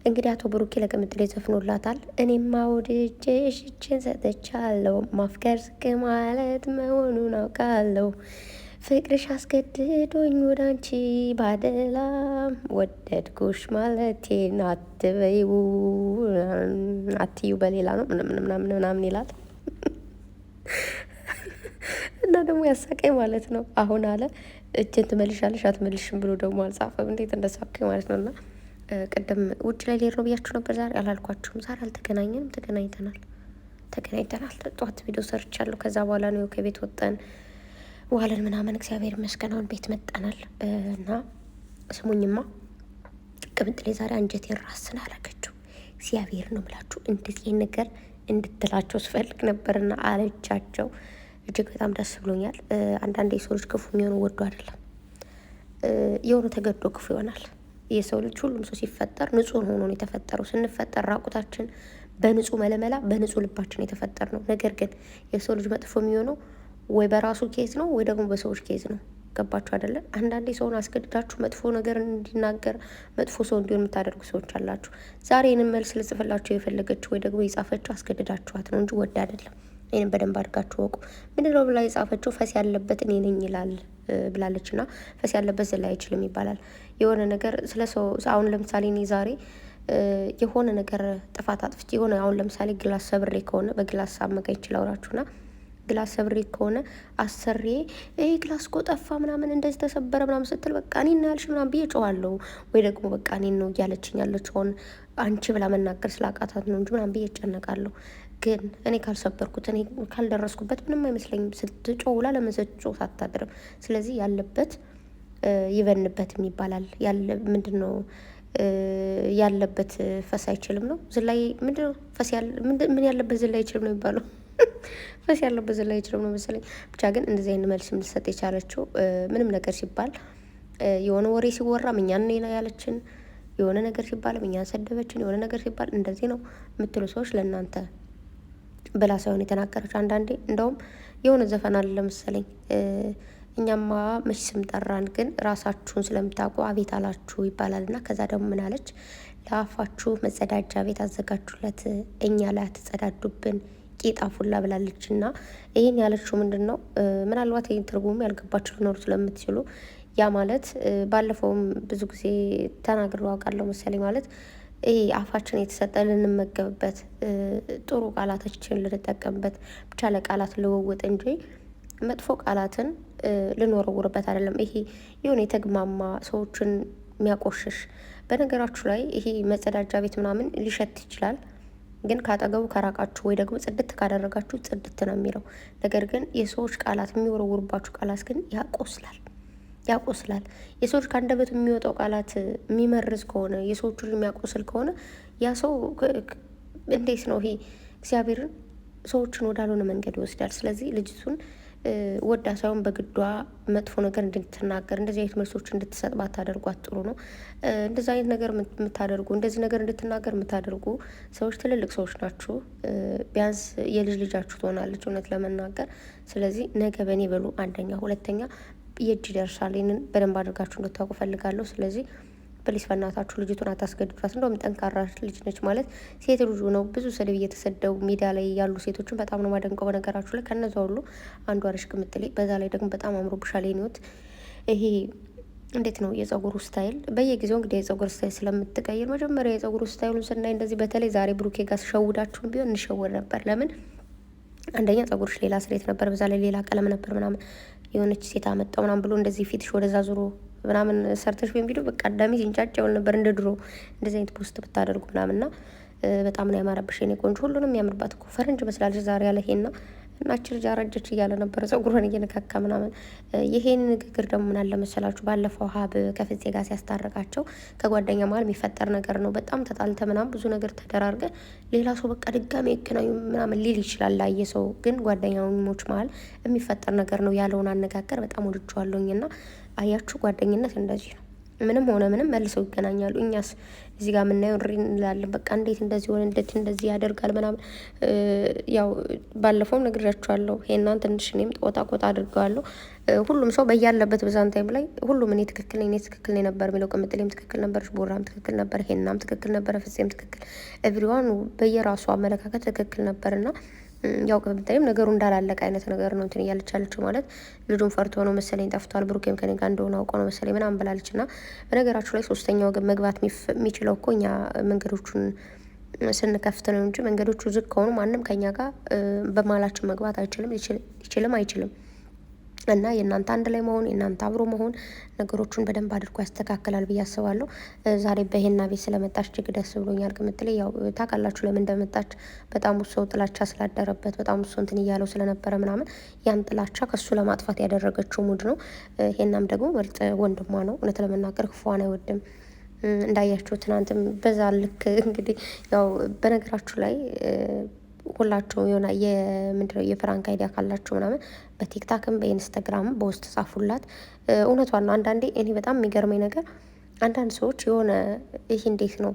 እንግዲህ አቶ ብሩኬ ለቅምጥሌ ዘፍኖላታል። እኔማ ወድጄሽ እጄን ሰጥቻለሁ፣ ማፍቀር ዝቅ ማለት መሆኑን አውቃለሁ። ፍቅርሽ አስገድዶኝ ወደ አንቺ ባደላ፣ ወደድኩሽ ማለቴን አትበይው አትዩ በሌላ ነው ምናምን ይላል። እና ደግሞ ያሳቀኝ ማለት ነው አሁን አለ እጅን ትመልሻለሽ አትመልሽም ብሎ ደግሞ አልጻፈም። እንዴት እንደሳቀኝ ማለት ነው። እና ቅድም ውጭ ላይ ሌር ነው ብያችሁ ነበር። ዛሬ አላልኳችሁም? ዛሬ አልተገናኘንም። ተገናኝተናል። ጠዋት ቪዲዮ ሰርቻለሁ። ከዛ በኋላ ነው ከቤት ወጠን ዋለን ምናምን። እግዚአብሔር ይመስገን አሁን ቤት መጠናል። እና ስሙኝማ ቅምጥሌ ዛሬ አንጀቴን ራስን አላገችው። እግዚአብሔር ነው ብላችሁ እንደዚህ ነገር እንድትላቸው ስፈልግ ነበርና አለቻቸው። እጅግ በጣም ደስ ብሎኛል። አንዳንድ የሰው ልጅ ክፉ የሚሆኑ ወዶ አይደለም፣ የሆነ ተገዶ ክፉ ይሆናል። የሰው ልጅ ሁሉም ሰው ሲፈጠር ንጹህ ሆኖ ነው የተፈጠረው። ስንፈጠር ራቁታችን በንጹህ መለመላ በንጹህ ልባችን የተፈጠር ነው። ነገር ግን የሰው ልጅ መጥፎ የሚሆነው ወይ በራሱ ኬዝ ነው ወይ ደግሞ በሰዎች ኬዝ ነው። ገባችሁ አይደለም? አንዳንዴ ሰውን አስገድዳችሁ መጥፎ ነገር እንዲናገር መጥፎ ሰው እንዲሆን የምታደርጉ ሰዎች አላችሁ። ዛሬ ይህንን መልስ ልጽፍላችሁ የፈለገችው ወይ ደግሞ የጻፈችው አስገድዳችኋት ነው እንጂ ወድ አይደለም። ይህንን በደንብ አድርጋችሁ ወቁ። ምንድነው ብላ የጻፈችው? ፈስ ያለበት እኔ ነኝ ይላል ብላለች። እና ፈስ ያለበት ዝላ አይችልም ይባላል። የሆነ ነገር ስለ ሰው አሁን ለምሳሌ እኔ ዛሬ የሆነ ነገር ጥፋት አጥፍቼ የሆነ አሁን ለምሳሌ ግላስ ሰብሬ ከሆነ በግላስ አመጋኝ ይችላውራችሁና ግላስ ሰብሬ ከሆነ አሰሬ ግላስ እኮ ጠፋ ምናምን እንደዚህ ተሰበረ ምናምን ስትል በቃ እኔ ነው ያልሽ ምናምን ብዬ ጨዋለሁ። ወይ ደግሞ በቃ እኔን ነው እያለችኝ ያለችውን አንቺ ብላ መናገር ስላቃታት ነው እንጂ ምናምን ብዬ እጨነቃለሁ። ግን እኔ ካልሰበርኩት እኔ ካልደረስኩበት ምንም አይመስለኝም። ስትጮውላ ለምን ስትጮህ አታድርም። ስለዚህ ያለበት ይበንበትም ይባላል። ምንድን ነው ያለበት ፈስ አይችልም ነው ዝላይ ምንድን ነው ፈስ ምን ያለበት ዝላይ አይችልም ነው የሚባለው። ፈስ ያለበት ዝላይ አይችልም ነው መሰለኝ። ብቻ ግን እንደዚህ አይነት መልስ ልትሰጥ የቻለችው ምንም ነገር ሲባል የሆነ ወሬ ሲወራም እኛን ነው ያለችን፣ የሆነ ነገር ሲባልም እኛን ሰደበችን፣ የሆነ ነገር ሲባል እንደዚህ ነው የምትሉ ሰዎች ለእናንተ ብላ ሳይሆን የተናገረች። አንዳንዴ እንደውም የሆነ ዘፈን አለ መሰለኝ እኛማ መች ስም ጠራን ግን ራሳችሁን ስለምታውቁ አቤት አላችሁ ይባላል። እና ከዛ ደግሞ ምን አለች? ለአፋችሁ መጸዳጃ ቤት አዘጋጁለት እኛ ላይ አትጸዳዱብን ቂጣ ፉላ ብላለች። እና ይህን ያለችው ምንድን ነው? ምናልባት ይህን ትርጉሙ ያልገባችሁ ሊኖሩ ስለምትችሉ ያ ማለት ባለፈውም ብዙ ጊዜ ተናግሬ አውቃለሁ መሰለኝ። ማለት ይሄ አፋችን የተሰጠ ልንመገብበት ጥሩ ቃላቶችን ልንጠቀምበት ብቻ ለቃላት ልውውጥ እንጂ መጥፎ ቃላትን ልንወረውርበት አይደለም። ይሄ የሆነ የተግማማ ሰዎችን የሚያቆሽሽ በነገራችሁ ላይ ይሄ መጸዳጃ ቤት ምናምን ሊሸት ይችላል፣ ግን ካጠገቡ ከራቃችሁ ወይ ደግሞ ጽድት ካደረጋችሁ ጽድት ነው የሚለው። ነገር ግን የሰዎች ቃላት የሚወረውሩባችሁ ቃላት ግን ያቆስላል። የሰዎች ከአንደበት የሚወጣው ቃላት የሚመርዝ ከሆነ የሰዎቹን የሚያቆስል ከሆነ ያ ሰው እንዴት ነው ይሄ እግዚአብሔርን ሰዎችን ወዳልሆነ መንገድ ይወስዳል። ስለዚህ ልጅቱን ወዳ ሳይሆን በግዷ መጥፎ ነገር እንድትናገር እንደዚህ አይነት መልሶች እንድትሰጥ ባታደርጓት ጥሩ ነው። እንደዚህ አይነት ነገር የምታደርጉ እንደዚህ ነገር እንድትናገር የምታደርጉ ሰዎች ትልልቅ ሰዎች ናችሁ። ቢያንስ የልጅ ልጃችሁ ትሆናለች እውነት ለመናገር። ስለዚህ ነገ በእኔ በሉ። አንደኛ፣ ሁለተኛ የእጅ ይደርሳል። ይህንን በደንብ አድርጋችሁ እንድታውቁ ፈልጋለሁ። ስለዚህ ፕሊስ በእናታችሁ ልጅቱን አታስገድዷት። እንደውም ጠንካራ ልጅ ነች ማለት ሴት ልጁ ነው። ብዙ ስድብ እየተሰደቡ ሚዲያ ላይ ያሉ ሴቶችን በጣም ነው ማደንቀው። በነገራችሁ ላይ ከነዛ ሁሉ አንዷ ነሽ ቅምጥሌ። በዛ ላይ ደግሞ በጣም አምሮብሻል የኔ ሕይወት። ይሄ እንዴት ነው የጸጉሩ ስታይል? በየጊዜው እንግዲህ የጸጉር ስታይል ስለምትቀይር መጀመሪያ የጸጉሩ ስታይሉን ስናይ እንደዚህ በተለይ ዛሬ ብሩኬ ጋር ሸውዳችሁን ቢሆን እንሸወድ ነበር። ለምን? አንደኛ ጸጉርሽ ሌላ ስሬት ነበር፣ በዛ ላይ ሌላ ቀለም ነበር ምናምን የሆነች ሴት አመጣው ምናምን ብሎ እንደዚህ ፊትሽ ወደዛ ዙሮ ምናምን ሰርተሽ ወይም ቪዲዮ በቃ አዳሚ ሲንጫጭ ያውል ነበር እንደ ድሮ እንደዚህ አይነት ፖስት ብታደርጉ ምናምንና በጣም ነው ያማረብሽ የኔ ቆንጆ። ሁሉንም ያምርባት እኮ ፈረንጅ መስላለች ዛሬ ያለ ይሄና እናችን ልጅ አረጀች እያለ ነበረ ጸጉሯን እየነካካ ምናምን። ይሄን ንግግር ደግሞ ምን አለ መሰላችሁ ባለፈው ሀብ ከፍፄ ጋር ሲያስታርቃቸው ከጓደኛ መሀል የሚፈጠር ነገር ነው። በጣም ተጣልተ ምናምን ብዙ ነገር ተደራርገ ሌላ ሰው በቃ ድጋሜ ይገናኙ ምናምን ሊል ይችላል ላየ ሰው፣ ግን ጓደኛሞች መሀል የሚፈጠር ነገር ነው ያለውን አነጋገር በጣም ወድጀዋለሁኝ። እና አያችሁ ጓደኝነት እንደዚህ ነው። ምንም ሆነ ምንም መልሰው ይገናኛሉ። እኛስ እዚህ ጋር የምናየው እሪ እንላለን። በቃ እንዴት እንደዚህ ሆነ፣ እንዴት እንደዚህ ያደርጋል ምናምን። ያው ባለፈውም ነግሬያችኋለሁ። ሄናን ትንሽ እኔም ቆጣ ቆጣ አድርገዋለሁ። ሁሉም ሰው በያለበት በዛን ታይም ላይ ሁሉም እኔ ትክክል ነኝ፣ እኔ ትክክል ነኝ ነበር የሚለው። ቅምጥሌም ትክክል ነበረች፣ ቦራም ትክክል ነበር፣ ሄናም ትክክል ነበረ፣ ፍፄም ትክክል፣ ኤቭሪዋን በየራሱ አመለካከት ትክክል ነበርና ያው ቅምጥሌም ነገሩ እንዳላለቀ አይነት ነገር ነው እንትን እያለች ያለችው። ማለት ልጁን ፈርቶ ነው መሰለኝ ጠፍቷል፣ ብሩኬም ከኔ ጋር እንደሆነ አውቀው ነው መሰለኝ ምናምን ብላለች። እና በነገራችሁ ላይ ሶስተኛ ወገን መግባት የሚችለው እኮ እኛ መንገዶቹን ስንከፍት ነው እንጂ መንገዶቹ ዝግ ከሆኑ ማንም ከኛ ጋር በማላችን መግባት አይችልም፣ ይችልም አይችልም። እና የእናንተ አንድ ላይ መሆን የእናንተ አብሮ መሆን ነገሮቹን በደንብ አድርጎ ያስተካክላል ብዬ አስባለሁ። ዛሬ በሄና ቤት ስለመጣች እጅግ ደስ ብሎኛል። ቅምጥሌ ያው ታውቃላችሁ ለምን እንደመጣች። በጣም ብዙ ሰው ጥላቻ ስላደረበት በጣም ብዙ ሰው እንትን እያለው ስለነበረ ምናምን ያን ጥላቻ ከሱ ለማጥፋት ያደረገችው ሙድ ነው። ሄናም ደግሞ ምርጥ ወንድሟ ነው። እውነት ለመናገር ክፉዋን አይወድም። እንዳያችሁ ትናንትም በዛ ልክ እንግዲህ ያው በነገራችሁ ላይ ሁላችሁም የሆነ የምንድነው የፍራንክ አይዲያ ካላችሁ ምናምን በቲክታክም በኢንስታግራምም በውስጥ ጻፉላት። እውነቷን ነው። አንዳንዴ እኔ በጣም የሚገርመኝ ነገር አንዳንድ ሰዎች የሆነ ይህ እንዴት ነው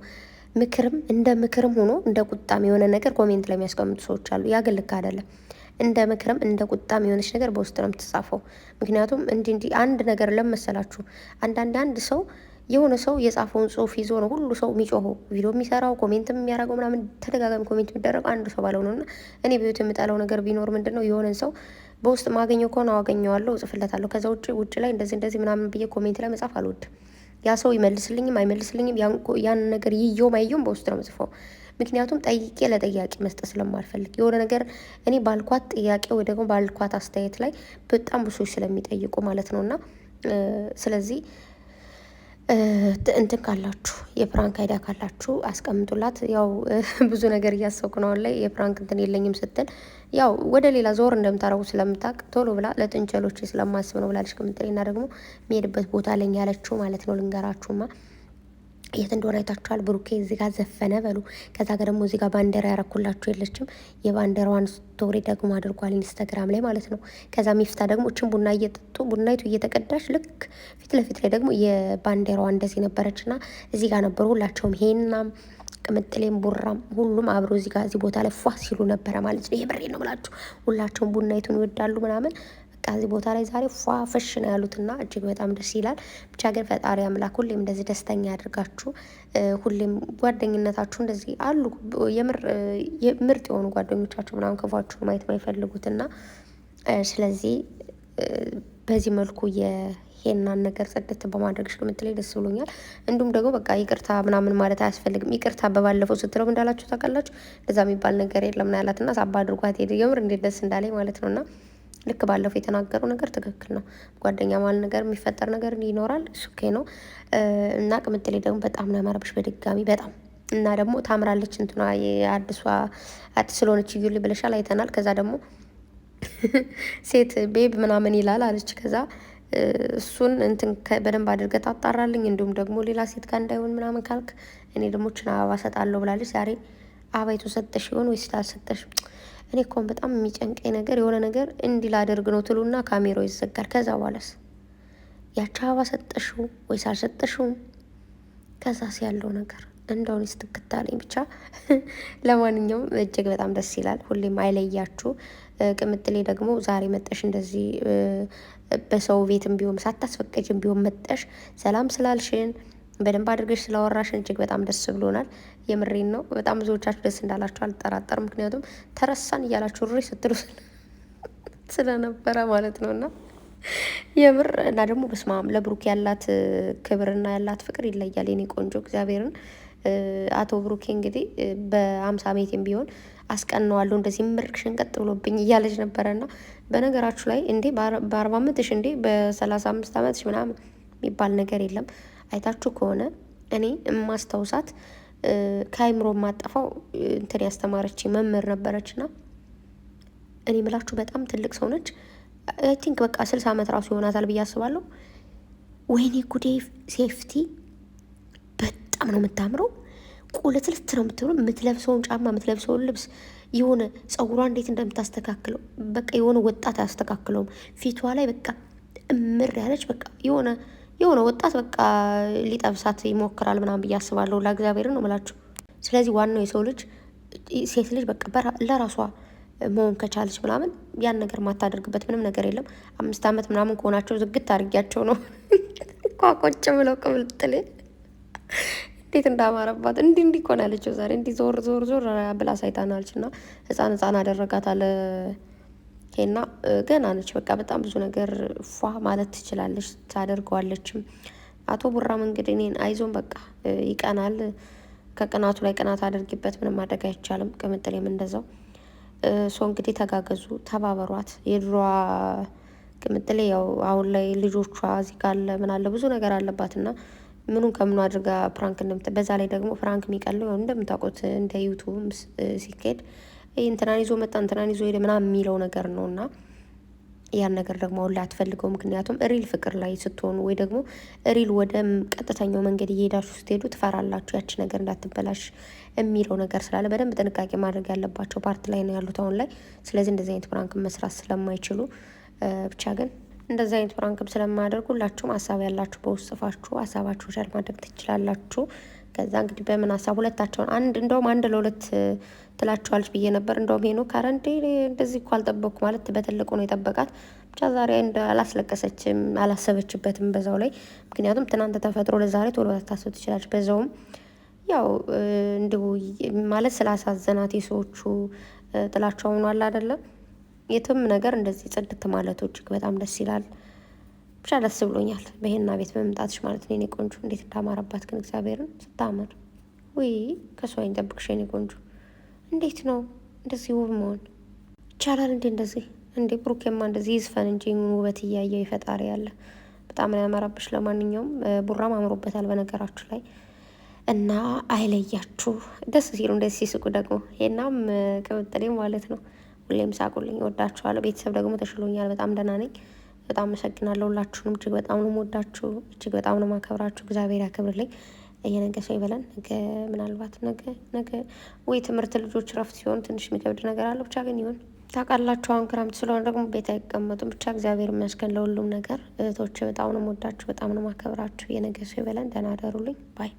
ምክርም እንደ ምክርም ሆኖ እንደ ቁጣም የሆነ ነገር ኮሜንት ላይ የሚያስቀምጡ ሰዎች አሉ። ያ ግን ልክ አይደለም። እንደ ምክርም እንደ ቁጣም የሆነች ነገር በውስጥ ነው የምትጻፈው። ምክንያቱም እንዲህ አንድ ነገር ለመሰላችሁ አንድ ሰው የሆነ ሰው የጻፈውን ጽሁፍ ይዞ ነው ሁሉ ሰው የሚጮኸው ቪዲዮ የሚሰራው ኮሜንትም የሚያደርገው ምናምን ተደጋጋሚ ኮሜንት የሚደረገው አንድ ሰው ባለው ነው። እና እኔ በህይወት የምጠላው ነገር ቢኖር ምንድን ነው የሆነን ሰው በውስጥ ማገኘው ከሆነ አገኘዋለሁ፣ እጽፍለታለሁ። ከዛ ውጭ ላይ እንደዚህ ምናምን ብዬ ኮሜንት ላይ መጻፍ አልወድም። ያ ሰው ይመልስልኝም አይመልስልኝም ያን ነገር ይየውም አይየውም በውስጥ ነው መጽፈው። ምክንያቱም ጠይቄ ለጠያቂ መስጠት ስለማልፈልግ የሆነ ነገር እኔ ባልኳት ጥያቄ ወይ ደግሞ ባልኳት አስተያየት ላይ በጣም ብሶች ስለሚጠይቁ ማለት ነው። እና ስለዚህ እንትን ካላችሁ የፕራንክ አይዲያ ካላችሁ አስቀምጡላት። ያው ብዙ ነገር እያሰብኩ ነው ላይ የፕራንክ እንትን የለኝም ስትል ያው ወደ ሌላ ዞር እንደምታረጉ ስለምታውቅ ቶሎ ብላ ለጥንቸሎች ስለማስብ ነው ብላለች። ቅምጥሌና ደግሞ የሚሄድበት ቦታ ለኝ ያለችው ማለት ነው። ልንገራችሁማ የት እንደሆነ አይታችኋል። ብሩኬ እዚህ ጋር ዘፈነ በሉ። ከዛ ጋር ደግሞ እዚህ ጋር ባንዲራ ያረኩላችሁ የለችም። የባንዲራዋን ስቶሪ ደግሞ አድርጓል ኢንስታግራም ላይ ማለት ነው። ከዛ ሚፍታ ደግሞ እችን ቡና እየጠጡ ቡናይቱ እየተቀዳች ልክ ፊት ለፊት ላይ ደግሞ የባንዲራዋ እንደዚህ ነበረች እና እዚህ ጋር ነበሩ ሁላቸውም ሄናም ቅምጥሌም ቡራም ሁሉም አብሮ እዚህ ጋር እዚህ ቦታ ላይ ፏ ሲሉ ነበረ ማለት ነው። ይሄ ብሬ ነው ብላችሁ ሁላቸውም ቡናይቱን ይወዳሉ ምናምን እዚህ ቦታ ላይ ዛሬ ፏ ፈሽ ነው ያሉትና እጅግ በጣም ደስ ይላል። ብቻ ግን ፈጣሪ አምላክ ሁሌም እንደዚህ ደስተኛ ያድርጋችሁ። ሁሌም ጓደኝነታችሁ እንደዚህ አሉ ምርጥ የሆኑ ጓደኞቻችሁ ምናምን ክፏችሁ ማየት ማይፈልጉትና ስለዚህ በዚህ መልኩ የሄናን ነገር ጽድት በማድረግሽ ቅምጥሌ ደስ ብሎኛል። እንዲሁም ደግሞ በቃ ይቅርታ ምናምን ማለት አያስፈልግም። ይቅርታ በባለፈው ስትለው እንዳላችሁ ታውቃላችሁ። እንደዛ የሚባል ነገር የለም ነው ያላትና ሳባ አድርጓት ሄደ። የምር እንዴት ደስ እንዳለኝ ማለት ነውና ልክ ባለፈው የተናገረው ነገር ትክክል ነው። ጓደኛ ማለት ነገር የሚፈጠር ነገር ይኖራል። እሱ ነው እና ቅምጥሌ ደግሞ በጣም ነው ያማረብሽ በድጋሚ በጣም እና ደግሞ ታምራለች። እንትና የአዲስ ስለሆነች እዩልኝ ብለሻል አይተናል። ከዛ ደግሞ ሴት ቤብ ምናምን ይላል አለች። ከዛ እሱን እንትን በደንብ አድርገህ ታጣራልኝ፣ እንዲሁም ደግሞ ሌላ ሴት ጋር እንዳይሆን ምናምን ካልክ እኔ ደግሞ ችን አበባ ሰጣለሁ ብላለች። ዛሬ አበባ የተሰጠሽ ይሆን ወይስ አልሰጠሽም? እኔ እኮ በጣም የሚጨንቀኝ ነገር የሆነ ነገር እንዲህ ላደርግ ነው ትሉና ካሜራው ይዘጋል። ከዛ በኋላስ ያቺ አበባ ሰጠሽው ወይስ አልሰጠሽውም? ከዛስ ያለው ነገር እንደውን ስትክታለኝ ብቻ። ለማንኛውም እጅግ በጣም ደስ ይላል። ሁሌም አይለያችሁ። ቅምጥሌ ደግሞ ዛሬ መጠሽ እንደዚህ በሰው ቤትም ቢሆን ሳታስፈቅጂም ቢሆን መጠሽ ሰላም ስላልሽን በደንብ አድርገሽ ስላወራሽን እጅግ በጣም ደስ ብሎናል። የምሬን ነው። በጣም ብዙዎቻችሁ ደስ እንዳላችሁ አልጠራጠርም። ምክንያቱም ተረሳን እያላችሁ ሪ ስትሉ ስለነበረ ማለት ነው። እና የምር እና ደግሞ በስማም ለብሩክ ያላት ክብርና ያላት ፍቅር ይለያል። የኔ ቆንጆ እግዚአብሔርን አቶ ብሩኬ እንግዲህ በ50 ሜትም ቢሆን አስቀነዋለሁ እንደዚህ ምርቅ ሽንቀጥ ብሎብኝ እያለች ነበረና በነገራችሁ ላይ እንዴ በ40 ዓመትሽ እንዴ በ35 ዓመትሽ ምናምን የሚባል ነገር የለም። አይታችሁ ከሆነ እኔ የማስታውሳት ከአይምሮ የማጠፋው እንትን ያስተማረች መምህር ነበረችና እኔ ምላችሁ በጣም ትልቅ ሰው ነች። አይ ቲንክ በቃ 60 ዓመት ራሱ ይሆናታል ብዬ አስባለሁ። ወይኔ ጉዴ ሴፍቲ በጣም ነው የምታምረው። ቁልትልት ነው የምትብለው። የምትለብሰውን ጫማ የምትለብሰውን ልብስ የሆነ ጸጉሯ እንዴት እንደምታስተካክለው በቃ የሆነ ወጣት አያስተካክለውም። ፊቷ ላይ በቃ እምር ያለች በቃ የሆነ የሆነ ወጣት በቃ ሊጠብሳት ይሞክራል ምናምን ብዬ አስባለሁ። ለእግዚአብሔር ነው የምላችሁ። ስለዚህ ዋናው የሰው ልጅ ሴት ልጅ በቃ ለራሷ መሆን ከቻለች ምናምን ያን ነገር ማታደርግበት ምንም ነገር የለም። 5 ዓመት ምናምን ከሆናቸው ዝግት አድርጊያቸው ነው ቋቆጭ ብለው ቅብልጥል እንዴት እንዳማረባት እንዲህ እኮ ነው ያለችው ዛሬ። እንዲህ ዞር ዞር ዞር ብላ ሳይታናለች እና ህፃን አደረጋት አለ ሄና። ገና ነች በቃ በጣም ብዙ ነገር ፏ ማለት ትችላለች ታደርገዋለችም። አቶ ቡራም እንግዲህ እኔን አይዞን በቃ ይቀናል። ከቅናቱ ላይ ቅናት አድርጊበት፣ ምንም ማድረግ አይቻልም። ቅምጥሌም እንደዛው እንግዲህ ተጋገዙ፣ ተባበሯት። የድሮዋ ቅምጥሌ ያው አሁን ላይ ልጆቿ እዚህ ካለ ምን አለ ብዙ ነገር አለባት እና ምኑን ከምኑ አድርጋ ፕራንክ በዛ ላይ ደግሞ ፕራንክ የሚቀለው እንደምታውቁት እንደ ዩቱብ ሲካሄድ እንትናን ይዞ መጣ እንትናን ይዞ ሄደ ምናምን የሚለው ነገር ነው እና ያን ነገር ደግሞ አሁን ላይ አትፈልገው። ምክንያቱም ሪል ፍቅር ላይ ስትሆኑ ወይ ደግሞ ሪል ወደ ቀጥተኛው መንገድ እየሄዳችሁ ስትሄዱ ትፈራላችሁ፣ ያቺ ነገር እንዳትበላሽ የሚለው ነገር ስላለ በደንብ ጥንቃቄ ማድረግ ያለባቸው ፓርት ላይ ነው ያሉት አሁን ላይ። ስለዚህ እንደዚህ አይነት ፕራንክ መስራት ስለማይችሉ ብቻ ግን እንደዚህ አይነት ፕራንክም ስለማያደርጉ ሁላችሁም ሀሳብ ያላችሁ በውስጥ ጽፋችሁ ሀሳባችሁ ሸር ማድረግ ትችላላችሁ። ከዛ እንግዲህ በምን ሀሳብ ሁለታቸውን እንደውም አንድ ለሁለት ትላችኋለች ብዬ ነበር። እንደውም ሄኖክ ኧረ እንዴ እንደዚህ እኮ አልጠበቅኩ ማለት በትልቁ ነው የጠበቃት። ብቻ ዛሬ አላስለቀሰችም፣ አላሰበችበትም በዛው ላይ። ምክንያቱም ትናንት ተፈጥሮ ለዛሬ ቶሎ ታስብ ትችላለች። በዛውም ያው እንዲሁ ማለት ስላሳዘናት የሰዎቹ ጥላቸው ሆኗል አይደለም። የትም ነገር እንደዚህ ጽድት ማለቱ እጅግ በጣም ደስ ይላል። ብቻ ደስ ብሎኛል በሄና ቤት በመምጣትሽ ማለት ነው። የኔ ቆንጆ እንዴት እንዳማረባት ግን እግዚአብሔርን ስታምር ውይ ከሷ ይጠብቅሽ የኔ ቆንጆ። እንዴት ነው እንደዚህ ውብ መሆን ይቻላል እንዴ? እንደዚህ እንዴ ብሩኬማ እንደዚህ ይዝፈን እንጂ ውበት እያየው ይፈጣሪ ያለ በጣም ነው ያማረብሽ። ለማንኛውም ቡራም አምሮበታል በነገራችሁ ላይ እና አይለያችሁ። ደስ ሲሉ እንደዚህ ሲስቁ ደግሞ ሄናም ቅምጥሌ ማለት ነው። ሁሌም ሳቁልኝ፣ እወዳችኋለሁ። ቤተሰብ ደግሞ ተሽሎኛል፣ በጣም ደህና ነኝ። በጣም አመሰግናለሁ ሁላችሁንም። እጅግ በጣም ነው የምወዳችሁ፣ እጅግ በጣም ነው የማከብራችሁ። እግዚአብሔር ያክብርልኝ። እየነገ ሰው ይበለን። ነገ ምናልባት ነገ ወይ ትምህርት ልጆች ረፍት ሲሆን ትንሽ የሚከብድ ነገር አለው። ብቻ ግን ይሁን ታውቃላችሁ። አሁን ክረምት ስለሆነ ደግሞ ቤት አይቀመጡም። ብቻ እግዚአብሔር ይመስገን ለሁሉም ነገር። እህቶች በጣም ነው የምወዳችሁ፣ በጣም ነው የማከብራችሁ። የነገ ሰው ይበለን። ደህና አደሩልኝ ባይ